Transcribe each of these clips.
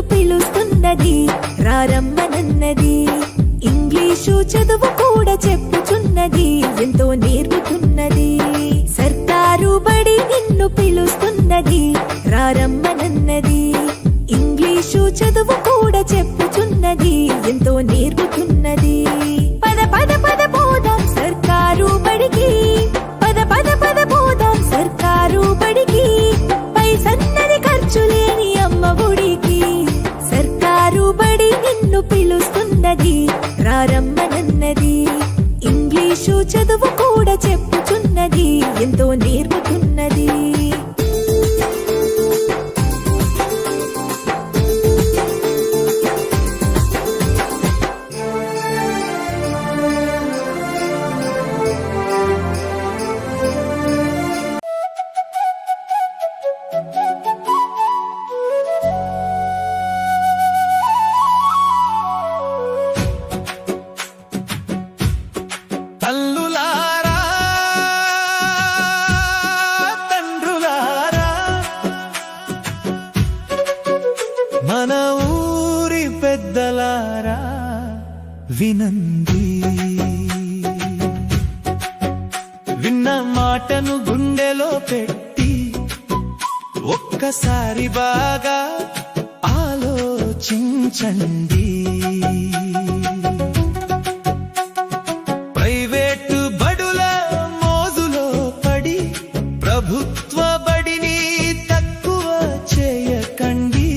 పిలుస్తున్నది రారమ్మనన్నది. English చదువు కూడా చెప్పుచున్నది, ఎంతో నేర్పుతున్నది. సర్కారు బడి నిన్ను పిలుస్తున్నది రారమ్మనన్నది. ఇంగ్లీషు చదువు కూడా చెప్పుచున్నది, ఎంతో నేర్పుతున్నది. పద పద పద పోదాం సర్కారు బడికి, పద పద పద పోదాం సర్కారు బడికి. పైసన్నది ఖర్చు లేని అమ్మ ఒడికి. సర్కారు బడి నిన్ను పిలుస్తున్నది రారమ్మనన్నది. ఇంగ్లీషు చదువు కూడా చెప్పుచున్నది, ఎంతో నేర్పుతున్నది. మన ఊరి పెద్దలారా వినండి, విన్న మాటను గుండెలో పెట్టి ఒక్కసారి బాగా ఆలోచించండి. ప్రైవేటు బడుల మోజులో పడి ప్రభుత్వ బడిని తక్కువ చేయకండి.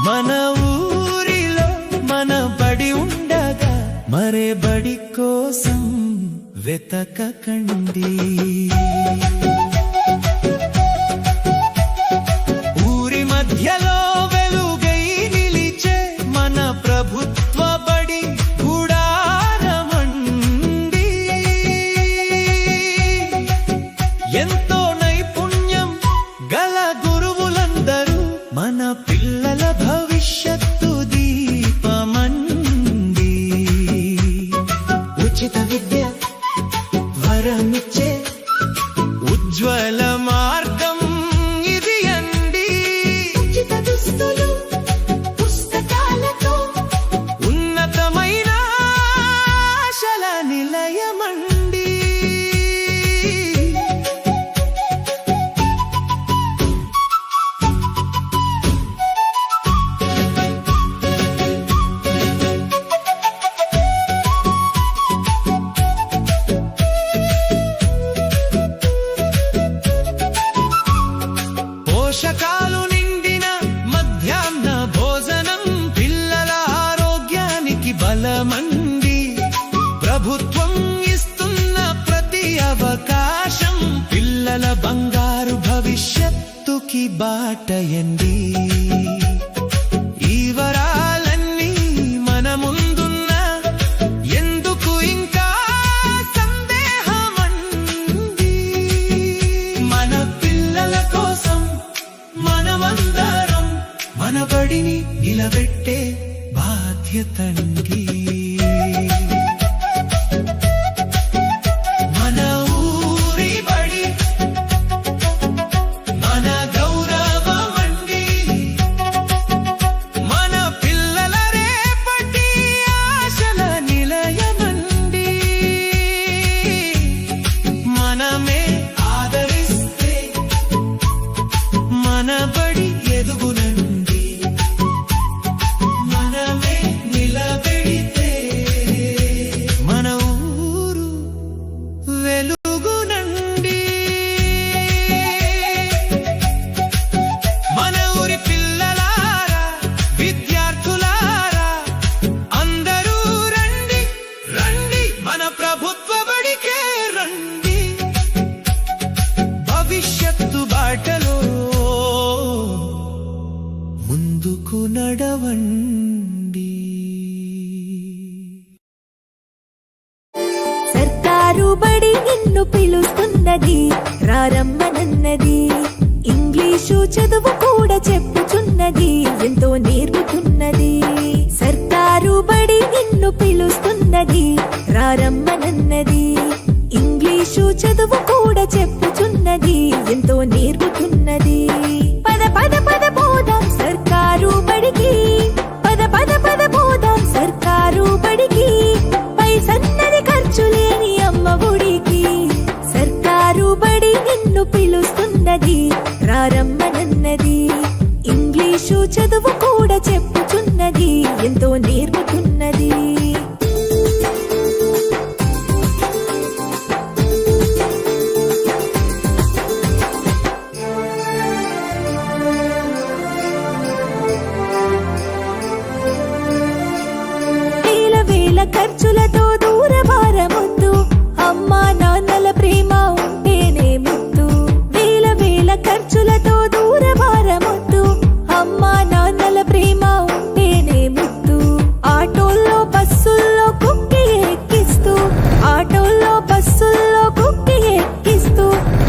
మన ఊరిలో మన బడి ఉండగా మరే బడి కోసం వెతకకండి. ఊరి మధ్యలో వెలుగై నిలిచే మన ప్రభుత్వ బడి గుడారమండి. ఎంతో నైపుణ్యం గల గురువులందరూ మన పిల్లల భవిష్యత్తు దీపమండి. ఉచిత విద్య వరమిచ్చే ఉజ్వల మార్గం ఇది అండి. ఉచిత దుస్తులు పుస్తకాలతో ఉన్నతమైన ఆశల నిలయమండి. పోషకాలు నిండిన మధ్యాహ్న భోజనం పిల్లల ఆరోగ్యానికి బలమండి. ప్రభుత్వం ఇస్తున్న ప్రతి అవకాశం పిల్లల బంగారు భవిష్యత్తుకి బాటయండి. ఈ వరాలన్నీ మన ముందున్న ఎందుకు ఇంకా సందేహమండి. మన పిల్లల కోసం మనమందరం మన బడిని నిలబెట్టే బాధ్యతండి. మన ఊరి బడి మన గౌరవమండి. మన పిల్లల రేపటి ఆశల నిలయమండి. మనమే ఆదరిస్తే మన బడి ఎదుగునండి. మనమే నిలబెడితే మన ఊరు వెలుగునండి. మన ఊరి పిల్లలారా విద్యార్థులారా అందరూ రండి రండి మన ప్రభుత్వ బడికే రండి. భవిష్యత్తు బాటలో ముందుకు నడవండి. సర్కారు బడి నిన్ను పిలుస్తున్నది రారమ్మనన్నది. ఇంగ్లీషు చదువు కూడా చెప్పుచున్నది, ఎంతో నేర్పుతున్నది. సర్కారు బడి నిన్ను పిలుస్తున్నది రారమ్మనన్నది. ఇంగ్లీషు చదువు కూడా చెప్పుచున్నది, ఎంతో నేర్పుతున్నది. పద పద పిలుస్తున్నది రారమ్మనన్నది ఇంగ్లీషు చదువు కూడా చెప్పుచున్నది ఎంతో నేర్పుతున్నది వేల వేల ఖర్చులతో దూరభారమొద్దు అమ్మా నాన్నల ప్రేమ ఉంటేనే ముద్దు వేల వేల ఖర్చులతో దూరభారమొద్దు అమ్మా నాన్నల ప్రేమ ఉంటేనే ముద్దు ఆటోల్లో బస్సుల్లో కుక్కి ఎక్కిస్తూ ఆటోల్లో బస్సుల్లో కుక్కి ఎక్కిస్తూ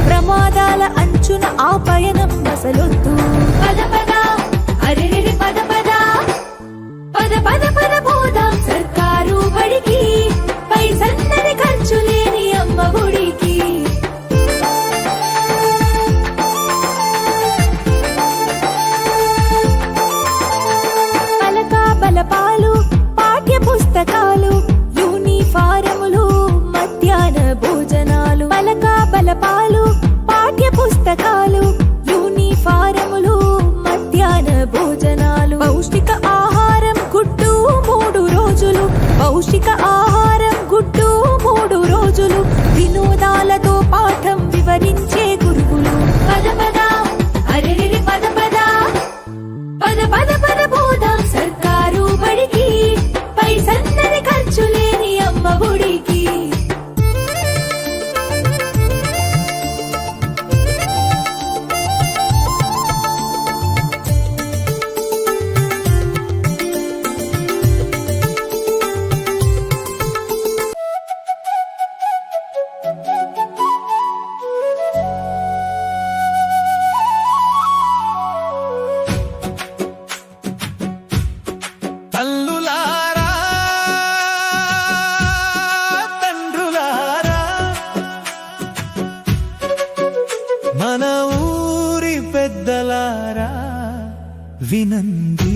ప్రమాదాల అంచున ఆ పయనం అసలొద్దు పద పద అరెరెరి పద పద పద పద పద పోదాం సర్కారు బడికి పైసన్నది ఖర్చు లేని అమ్మ గుడికి పలక బలపాలు పాఠ్య పుస్తకాలు యూనిఫారములు మధ్యాహ్న భోజనాలు పలక బలపాలు పాఠ్య పుస్తకాలు యూనిఫారములు మధ్యాహ్న భోజనాలు పౌష్టిక ఆహారం గుడ్డు 3 రోజులు పౌష్టిక ఆహారం గుడ్డు 3 రోజులు వినోదాలతో పాఠం వివరించే గురువులు పద పద అరెరెరి పద పద పద పద పద పోదాం సర్కారు బడికి పైసన్నది ఖర్చు లేని అమ్మ గుడికి తల్లులారా తండ్రులారా మన ఊరి పెద్దలారా వినండి